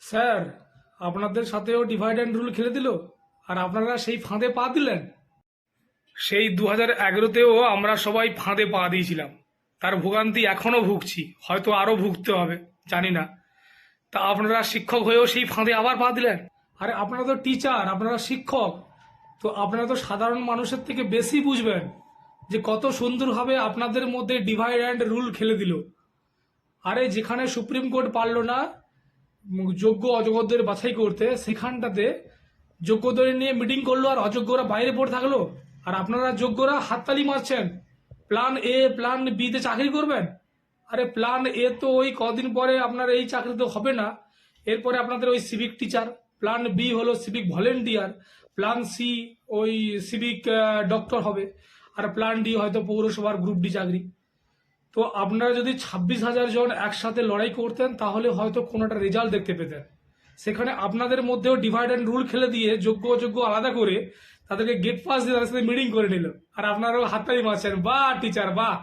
Sir, আপনাদের সাথেও divide and rule খেলে দিল, আর আপনারা সেই ফাঁদে পা দিলেন। সেই 2011-তেও আমরা সবাই ফাঁদে পা দিয়েছিলাম, তার ভোগান্তি এখনো ভুগছি, হয়তো আরো ভুগতে হবে, জানি না। তা আপনারা শিক্ষক হয়েও সেই ফাঁদে আবার পা দিলেন। আরে আপনারা তো টিচার, আপনারা শিক্ষক, তো আপনারা তো সাধারণ মানুষের থেকে বেশি বুঝবেন যে কত সুন্দরভাবে আপনাদের মধ্যে ডিভাইড অ্যান্ড রুল খেলে দিল। আরে যেখানে সুপ্রিম কোর্ট পারলো না যোগ্য অযোগ্যদের বাছাই করতে, সেখানটাতে যোগ্যদের নিয়ে মিটিং করলো আর অযোগ্যরা বাইরে পড়ে থাকলো, আর আপনারা যোগ্যরা হাততালি মারছেন। প্ল্যান এ প্ল্যান বিতে চাকরি করবেন। আরে প্ল্যান এ তো ওই কদিন পরে আপনার এই চাকরি তো হবে না, এরপরে আপনাদের ওই সিভিক টিচার, প্ল্যান বি হলো সিভিক ভলেন্টিয়ার, প্ল্যান সি ওই সিভিক ডক্টর হবে, আর প্ল্যান ডি হয়তো পৌরসভার গ্রুপ ডি চাকরি। তো আপনারা যদি 26,000 জন একসাথে লড়াই করতেন তাহলে হয়তো কোনো একটা রেজাল্ট দেখতে পেতেন। সেখানে আপনাদের মধ্যেও ডিভাইড অ্যান্ড রুল খেলে দিয়ে যোগ্য অযোগ্য আলাদা করে তাদেরকে গেট পাস দিয়ে তাদের সাথে মিটিং করে নিল, আর আপনারাও হাততালি মারছেন, বাহ টিচার বাহ।